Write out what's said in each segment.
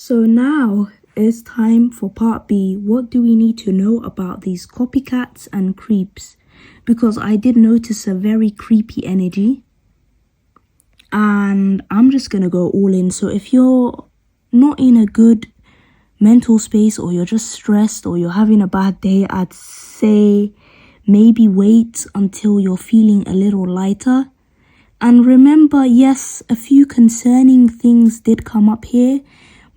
So now it's time for part B. What do we need to know about these copycats and creeps? Because I did notice a very creepy energy. And I'm just going to go all in. So if you're not in a good mental space, or you're just stressed, or you're having a bad day, I'd say maybe wait until you're feeling a little lighter. And remember, yes, a few concerning things did come up here,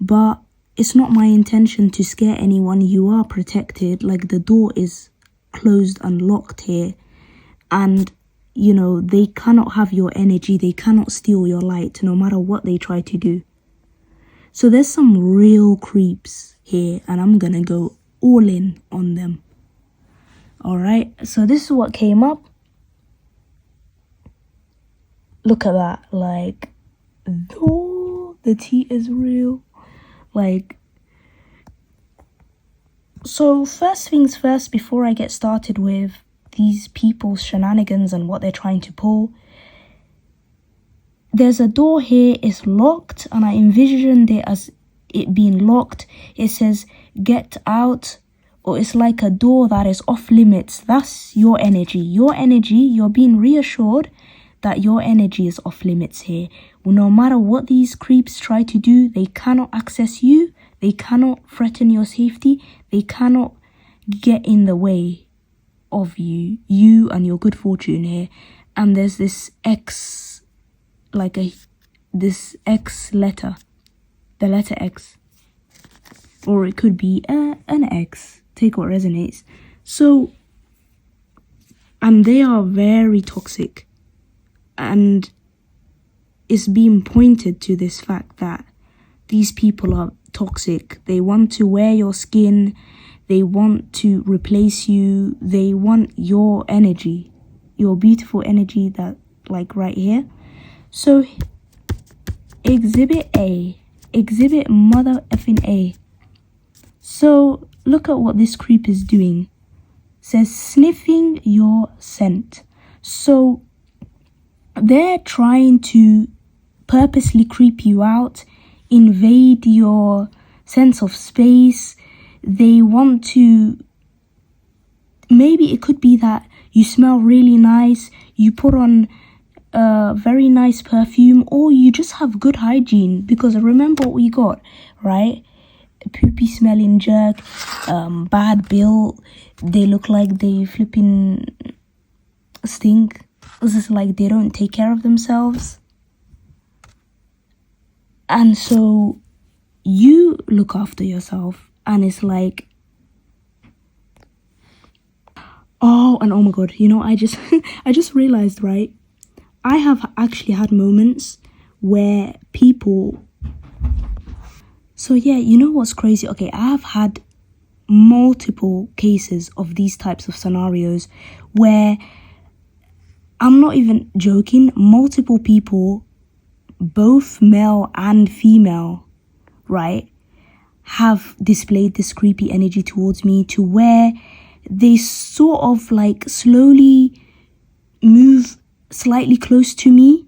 but it's not my intention to scare anyone. You are protected. Like, the door is closed and locked here. And, you know, they cannot have your energy. They cannot steal your light, no matter what they try to do. So there's some real creeps here, and I'm gonna go all in on them. Alright, so this is what came up. Look at that, like, oh, the tea is real. Like, so first things first, before I get started with these people's shenanigans and what they're trying to pull, there's a door here, it's locked, and I envisioned it as it being locked. It says, get out, or it's like a door that is off limits. That's your energy. Your energy, you're being reassured that your energy is off limits here. Well, no matter what these creeps try to do, they cannot access you. They cannot threaten your safety. They cannot get in the way of you and your good fortune here. And there's this X, like this X letter, the letter X, or it could be an X. Take what resonates. So, and they are very toxic. And it's being pointed to this fact that these people are toxic. They want to wear your skin. They want to replace you. They want your energy, your beautiful energy, that, like, right here. So, exhibit A. Exhibit mother effing A. So, look at what this creep is doing. It says, sniffing your scent. So, they're trying to purposely creep you out, invade your sense of space. They want to, maybe it could be that you smell really nice, you put on a very nice perfume, or you just have good hygiene. Because remember what we got, right? Poopy smelling jerk, bad build, they look like they flipping stink. It's just like they don't take care of themselves. And so you look after yourself, and it's like, oh my god, you know, I just realized, right? I have actually had moments where people, so yeah, you know what's crazy? Okay, I have had multiple cases of these types of scenarios where, I'm not even joking, multiple people, both male and female, right, have displayed this creepy energy towards me, to where they sort of like slowly move slightly close to me,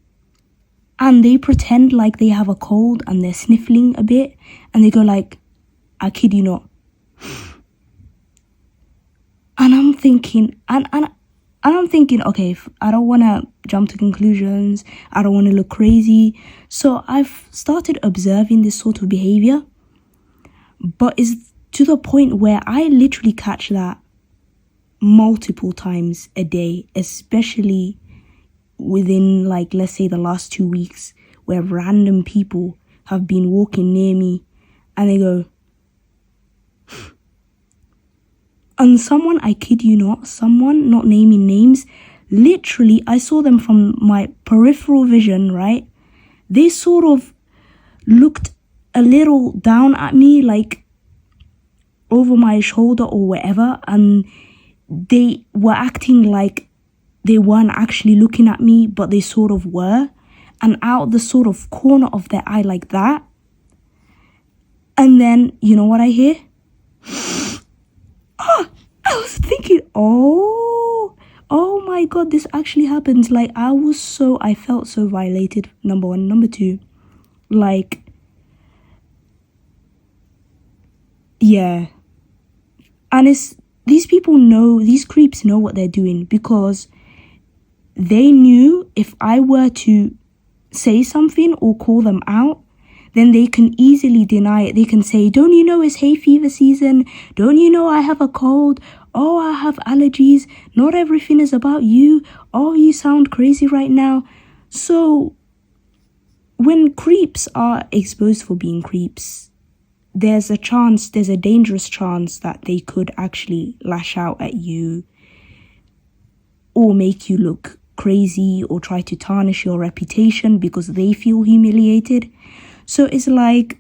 and they pretend like they have a cold and they're sniffling a bit, and they go like, I kid you not. And I'm thinking, and I'm thinking, okay, I don't want to jump to conclusions. I don't want to look crazy. So I've started observing this sort of behavior. But it's to the point where I literally catch that multiple times a day, especially within, like, let's say the last 2 weeks, where random people have been walking near me and they go, and someone, I kid you not, someone, not naming names, literally, I saw them from my peripheral vision, right? They sort of looked a little down at me, like over my shoulder or wherever, and they were acting like they weren't actually looking at me, but they sort of were, and out the sort of corner of their eye like that. And then, you know what I hear? I was thinking, oh my god, this actually happens. Like, I felt so violated, number one. Number two, like, Yeah. And these creeps know what they're doing, because they knew if I were to say something or call them out, then they can easily deny it. They can say, don't you know it's hay fever season? Don't you know I have a cold? Oh, I have allergies. Not everything is about you. Oh, you sound crazy right now. So when creeps are exposed for being creeps, there's a dangerous chance that they could actually lash out at you or make you look crazy or try to tarnish your reputation because they feel humiliated. So it's like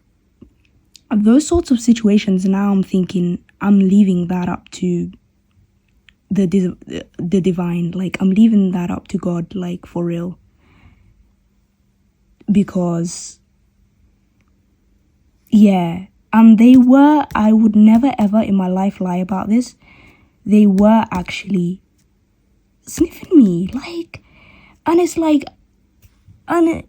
those sorts of situations. Now I'm thinking I'm leaving that up to the divine. Like, I'm leaving that up to God, like, for real. Because, yeah. And I would never ever in my life lie about this. They were actually sniffing me, like, and it's like, and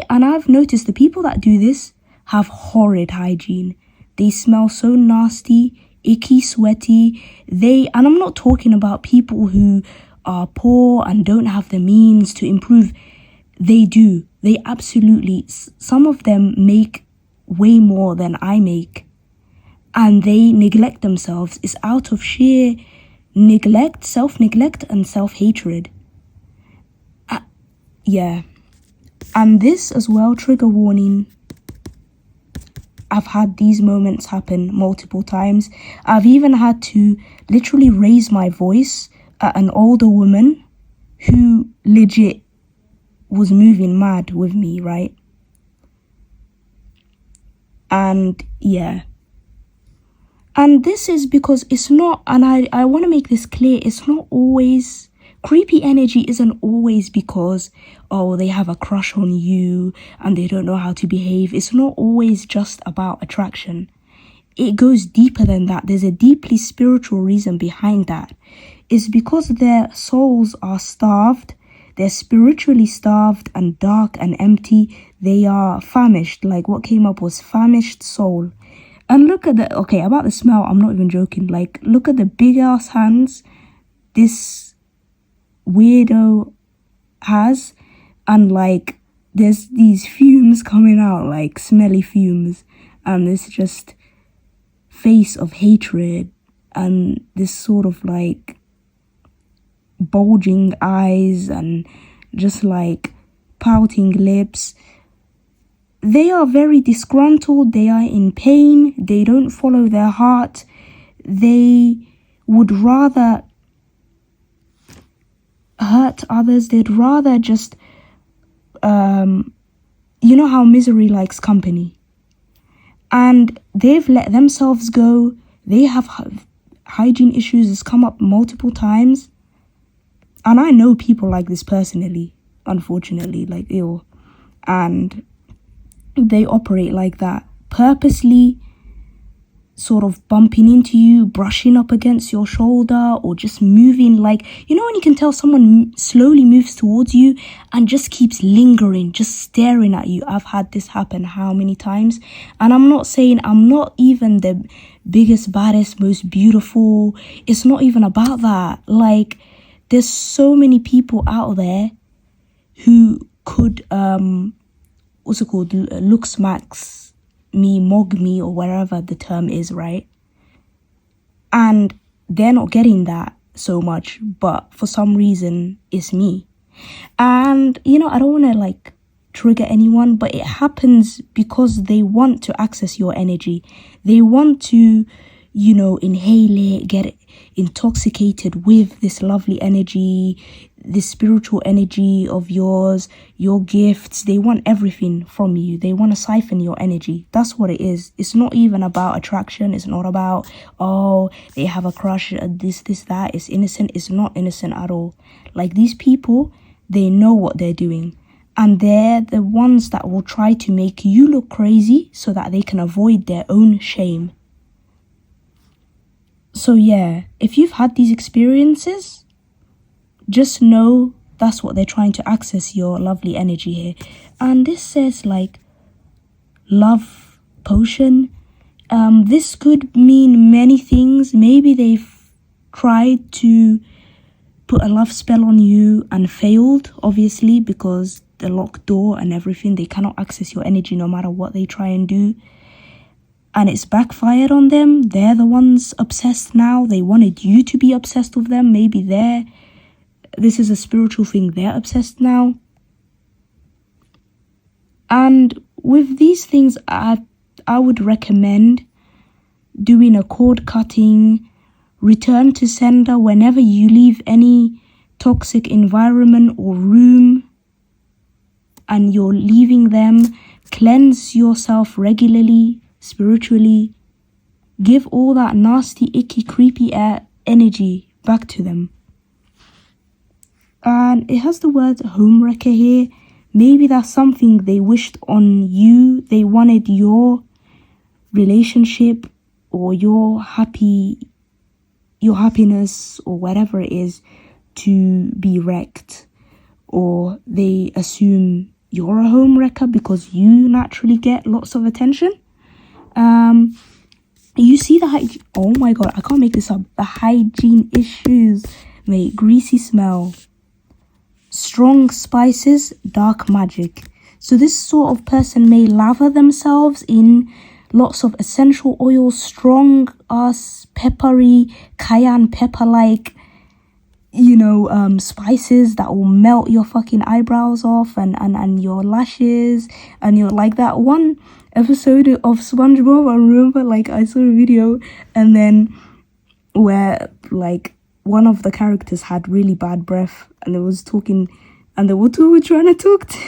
I've noticed the people that do this have horrid hygiene. They smell so nasty, icky, sweaty. And I'm not talking about people who are poor and don't have the means to improve. They do. They absolutely, some of them make way more than I make. And they neglect themselves. It's out of sheer neglect, self-neglect and self-hatred. Yeah. And this as well, trigger warning. I've had these moments happen multiple times. I've even had to literally raise my voice at an older woman who legit was moving mad with me, right? And yeah. And this is because it's not, and I want to make this clear, it's not always, creepy energy isn't always because, oh, they have a crush on you and they don't know how to behave. It's not always just about attraction. It goes deeper than that. There's a deeply spiritual reason behind that. It's because their souls are starved. They're spiritually starved and dark and empty. They are famished. Like, what came up was famished soul. And look at about the smell, I'm not even joking. Like, look at the big ass hands this weirdo has. And like, there's these fumes coming out, like smelly fumes. And this just face of hatred. And this sort of like bulging eyes and just like pouting lips. They are very disgruntled, they are in pain, they don't follow their heart. They would rather hurt others, they'd rather just, you know how misery likes company. And they've let themselves go, they have hygiene issues, it's come up multiple times. And I know people like this personally, unfortunately, like, ew. And they operate like that, purposely sort of bumping into you, brushing up against your shoulder, or just moving, like, you know when you can tell someone slowly moves towards you and just keeps lingering, just staring at you. I've had this happen how many times? And I'm not saying I'm not even the biggest, baddest, most beautiful. It's not even about that. Like, there's so many people out there who could what's it called, look smacks me, mog me, or whatever the term is, right? And they're not getting that so much, but for some reason it's me. And you know, I don't want to like trigger anyone, but it happens because they want to access your energy. They want to, you know, inhale it, get intoxicated with this lovely energy, this spiritual energy of yours, your gifts. They want everything from you. They want to siphon your energy. That's what it is. It's not even about attraction. It's not about, oh, they have a crush, this, that. It's innocent. It's not innocent at all. Like, these people, they know what they're doing. And they're the ones that will try to make you look crazy so that they can avoid their own shame. So yeah, if you've had these experiences, just know that's what they're trying to access, your lovely energy here. And this says like love potion. This could mean many things. Maybe they've tried to put a love spell on you and failed, obviously, because the locked door and everything. They cannot access your energy no matter what they try and do. And it's backfired on them. They're the ones obsessed now. They wanted you to be obsessed with them. Maybe this is a spiritual thing. They're obsessed now. And with these things, I would recommend doing a cord cutting, return to sender whenever you leave any toxic environment or room and you're leaving them. Cleanse yourself regularly, spiritually. Give all that nasty, icky, creepy energy back to them. And it has the word homewrecker here. Maybe that's something they wished on you. They wanted your relationship or your happiness or whatever it is to be wrecked. Or they assume you're a homewrecker because you naturally get lots of attention. You see oh my god, I can't make this up. The hygiene issues, mate. Greasy smell, strong spices, dark magic. So this sort of person may lather themselves in lots of essential oils, strong ass peppery, cayenne pepper like, spices that will melt your fucking eyebrows off and your lashes. And you're like that one episode of SpongeBob, I remember, I saw a video and then where one of the characters had really bad breath and they was talking and they were trying to talk to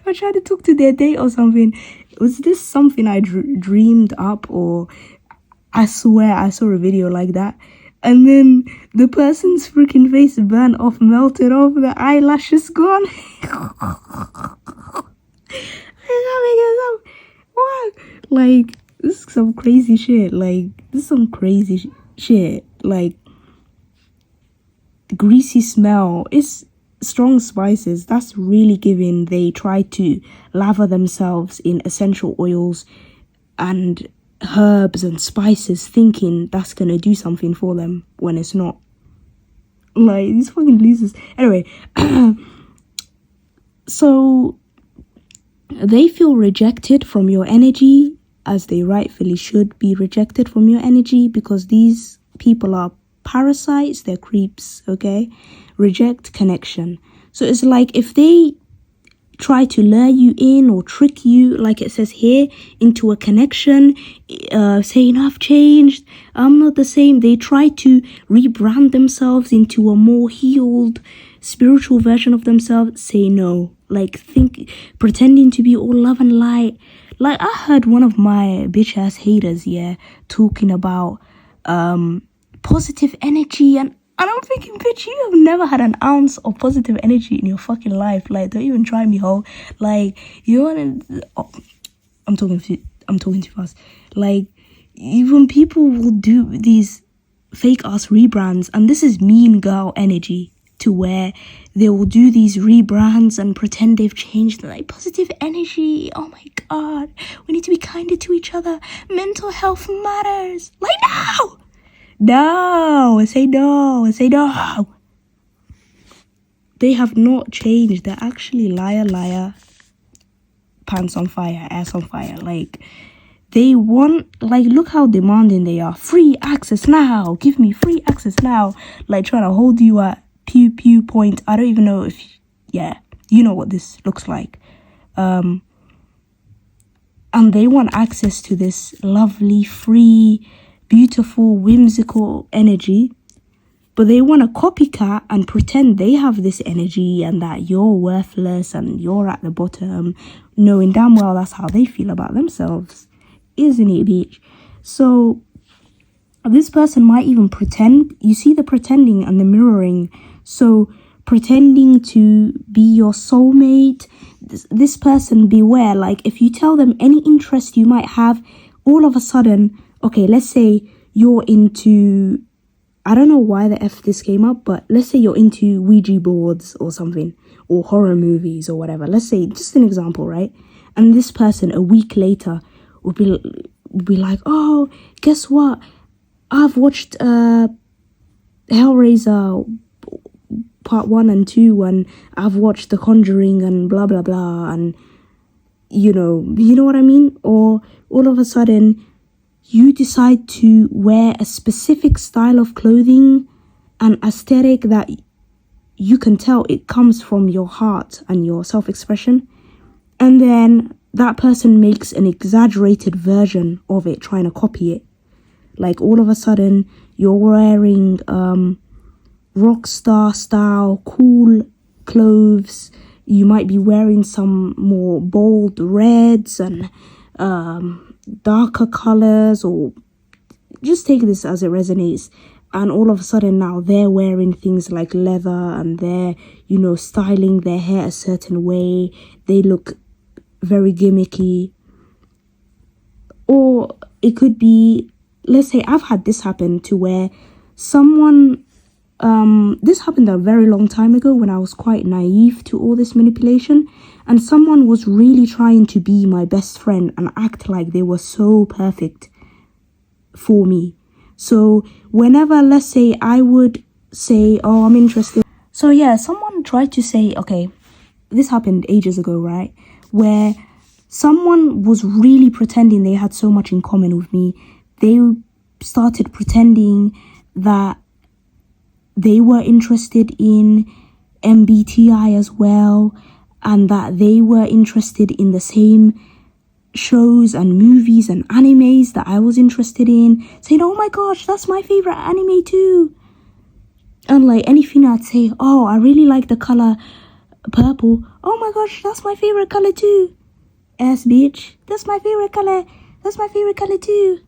or trying to talk to their date or something. Was this something I dreamed up, or I swear I saw a video like that? And then the person's freaking face burnt off, melted off, the eyelashes gone. What? This is some crazy shit. Greasy smell. It's strong spices. That's really giving they try to lather themselves in essential oils and herbs and spices, thinking that's gonna do something for them when it's not. These fucking losers. Anyway, so they feel rejected from your energy, as they rightfully should be rejected from your energy, because these people are parasites, they're creeps, okay? Reject connection. So it's like if they try to lure you in or trick you, like it says here, into a connection, saying I've changed, I'm not the same. They try to rebrand themselves into a more healed spiritual version of themselves. Say no. Pretending to be all love and light. I heard one of my bitch ass haters, talking about positive energy, and I'm thinking, bitch, you have never had an ounce of positive energy in your fucking life. Don't even try me, ho. You wanna? Oh, I'm talking too fast. Even people will do these fake ass rebrands, and this is mean girl energy, to where they will do these rebrands and pretend they've changed. Positive energy. Oh my god, we need to be kinder to each other. Mental health matters. No, say no. They have not changed. They're actually liar, pants on fire, ass on fire. They want, look how demanding they are. Free access now. Give me free access now. Trying to hold you at pew point. I don't even know if, you know what this looks like. And they want access to this lovely, free, beautiful, whimsical energy, but they want to copycat and pretend they have this energy and that you're worthless and you're at the bottom, knowing damn well that's how they feel about themselves. Isn't it, bitch? So this person might even pretend. You see the pretending and the mirroring. So pretending to be your soulmate. This person, beware. If you tell them any interest you might have, all of a sudden, okay, let's say you're into, I don't know why the F this came up, but let's say you're into Ouija boards or something, or horror movies or whatever. Let's say, just an example, right? And this person a week later will be like, oh, guess what? I've watched Hellraiser part 1 and 2, and I've watched The Conjuring and blah blah blah, and you know what I mean? Or all of a sudden you decide to wear a specific style of clothing, an aesthetic that you can tell it comes from your heart and your self-expression, and then that person makes an exaggerated version of it, trying to copy it. Like all of a sudden you're wearing rock star style cool clothes. You might be wearing some more bold reds and darker colors, or just take this as it resonates. And all of a sudden now they're wearing things like leather, and they're, styling their hair a certain way. They look very gimmicky. Or it could be, let's say I've had this happen to where someone, this happened a very long time ago when I was quite naive to all this manipulation, and someone was really trying to be my best friend and act like they were so perfect for me. So whenever, let's say, I would say, oh, I'm interested. So yeah, someone tried to say, okay, this happened ages ago, right? Where someone was really pretending they had so much in common with me. They started pretending that they were interested in MBTI as well, and that they were interested in the same shows and movies and animes that I was interested in, saying, oh my gosh, that's my favorite anime too. And like anything I'd say, oh, I really like the color purple. Oh my gosh, that's my favorite color too. Ass bitch, that's my favorite color. That's my favorite color too.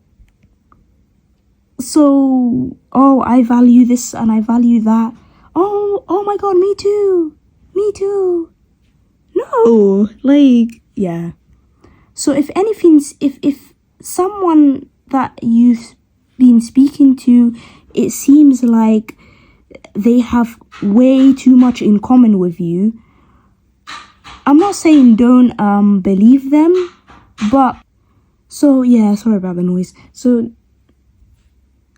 So, oh, I value this and I value that. Oh my god, me too. Me too. No, like, yeah. So if someone that you've been speaking to, it seems like they have way too much in common with you, I'm not saying don't believe them, but so yeah, sorry about the noise. So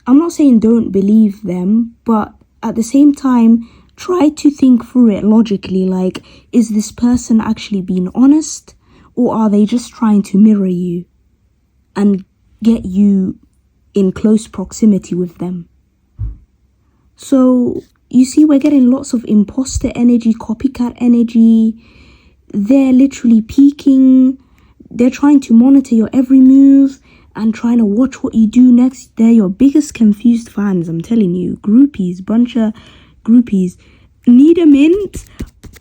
I'm not saying don't believe them, but at the same time, try to think through it logically. Like, is this person actually being honest? Or are they just trying to mirror you and get you in close proximity with them? So, you see, we're getting lots of imposter energy, copycat energy. They're literally peeking. They're trying to monitor your every move and trying to watch what you do next. They're your biggest confused fans, I'm telling you. Groupies, bunch of groupies. Need a mint?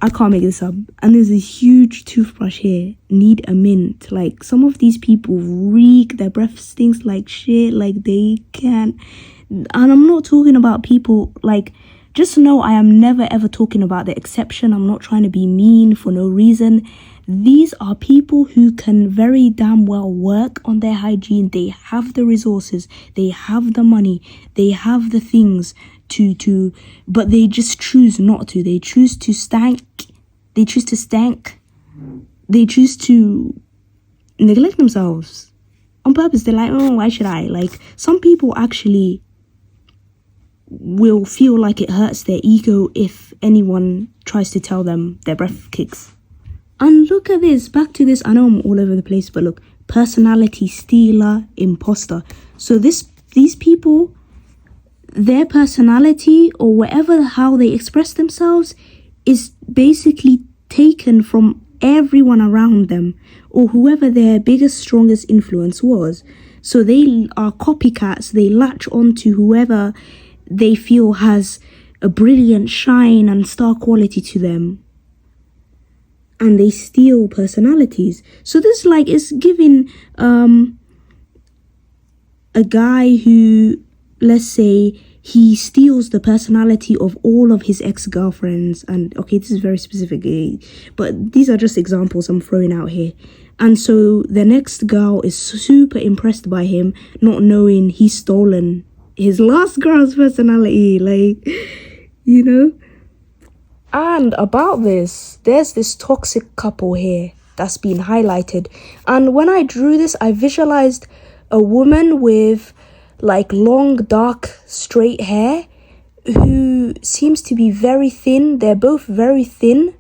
I can't make this up. And there's a huge toothbrush here. Need a mint. Like, some of these people reek. Their breath stinks like shit. Like, they can't. And I'm not talking about people, like, just know I am never ever talking about the exception. I'm not trying to be mean for no reason. These are people who can very damn well work on their hygiene. They have the resources. They have the money. They have the things but they just choose not to. They choose to stank. They choose to stank. They choose to neglect themselves on purpose. They're like, oh, why should I? Like, some people actually will feel like it hurts their ego if anyone tries to tell them their breath kicks. And look at this, back to this, I know I'm all over the place, but look, personality stealer, imposter. So these people, their personality or how they express themselves is basically taken from everyone around them or whoever their biggest, strongest influence was. So they are copycats. They latch on to whoever they feel has a brilliant shine and star quality to them. And they steal personalities. So this is giving a guy who, let's say, he steals the personality of all of his ex-girlfriends. And okay, this is very specific, but these are just examples I'm throwing out here. And so the next girl is super impressed by him, not knowing he's stolen his last girl's personality, And about this, there's this toxic couple here that's been highlighted. And when I drew this, I visualized a woman with like long, dark, straight hair who seems to be very thin. They're both very thin.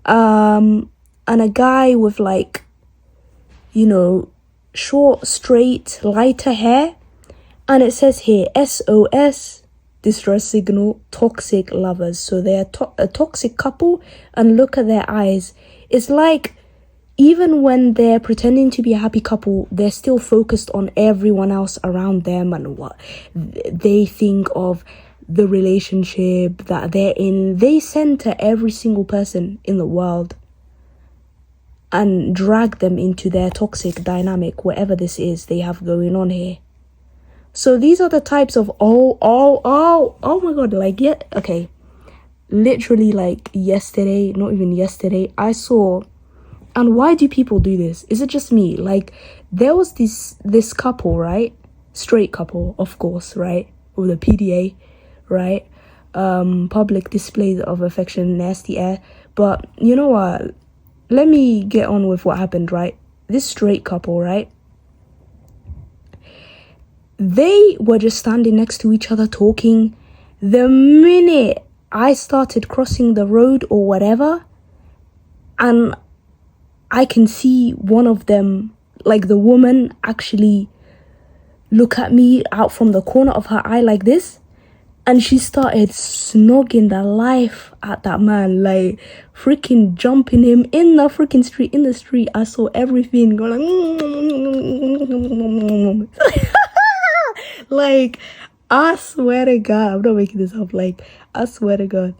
And a guy with like, you know, short, straight, lighter hair. And it says here, SOS, distress signal, toxic lovers. So they're a toxic couple, and look at their eyes. It's like, even when they're pretending to be a happy couple, they're still focused on everyone else around them and what they think of the relationship that they're in. They center every single person in the world and drag them into their toxic dynamic, whatever this is they have going on here. So these are the types of oh my god, like, yeah, okay. Literally, like, yesterday, not even yesterday, I saw, and why do people do this? Is it just me? Like, there was this couple, right? Straight couple, of course, right? With a PDA, right? Public displays of affection, nasty air. But you know what? Let me get on with what happened, right? This straight couple, right? They were just standing next to each other talking. The minute I started crossing the road or whatever, and I can see one of them, like the woman, actually look at me out from the corner of her eye like this, and she started snogging the life at that man, like freaking jumping him in the freaking street. In the street, I saw everything going like like, I swear to God, I'm not making this up, like, I swear to God.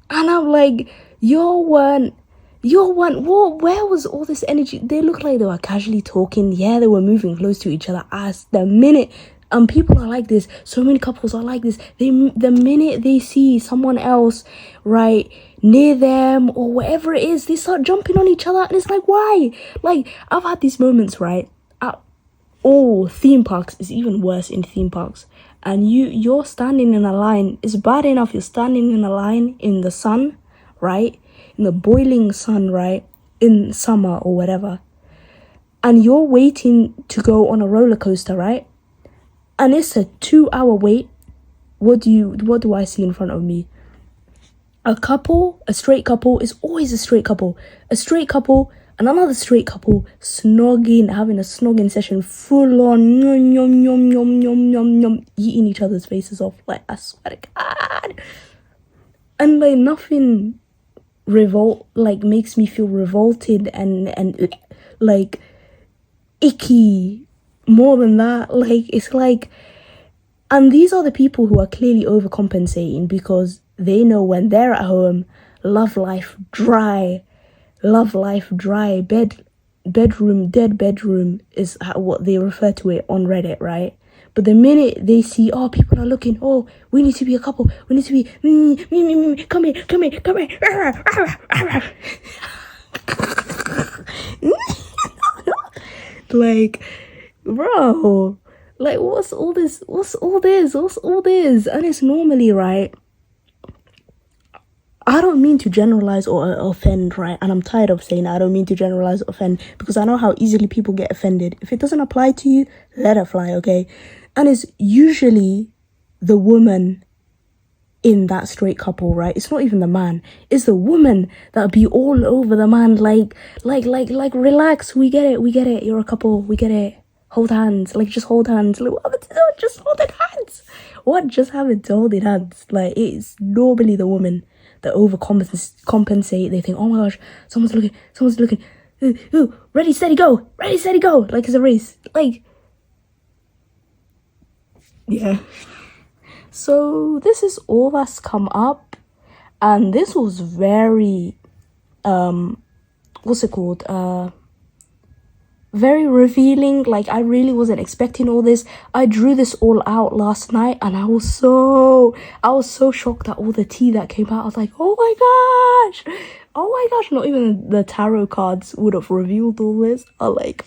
And I'm like, what, where was all this energy? They looked like they were casually talking. Yeah, they were moving close to each other. As the minute, and people are like this, so many couples are like this, the minute they see someone else, right, near them or whatever it is, they start jumping on each other. And it's like, why? Like, I've had these moments, right? Theme parks is even worse. In theme parks, and you're standing in a line. It's bad enough you're standing in a line in the sun, right, in the boiling sun, right, in summer or whatever, and you're waiting to go on a roller coaster, right, and it's a 2-hour wait. What do I see in front of me? A straight couple is always a straight couple and another straight couple snogging, having a snogging session, full on eating each other's faces off. Like, I swear to God. And like, nothing makes me feel revolted and like icky more than that. Like, it's like, and these are the people who are clearly overcompensating because they know when they're at home, dead bedroom is what they refer to it on Reddit, right? But the minute they see, people are looking, we need to be a couple, we need to be me, come here. Like, bro, like, what's all this? And it's normally, right, I don't mean to generalize or offend, right? And I'm tired of saying I don't mean to generalize or offend, because I know how easily people get offended. If it doesn't apply to you, let it fly, okay? And it's usually the woman in that straight couple, right? It's not even the man. It's the woman that'll be all over the man, like, relax, we get it, you're a couple, we get it. Hold hands, like, just hold hands. Like, what happened to just holding hands? What just happened to holding hands? Like, it's normally the woman that overcompensate. They think, oh my gosh, someone's looking. Ooh, ready, steady, go. Like, it's a race. Like, yeah. So this is all that's come up, and this was very very revealing. Like, I really wasn't expecting all this. I drew this all out last night, and I was so shocked at all the tea that came out. I was like, oh my gosh, not even the tarot cards would have revealed all this. I'm like,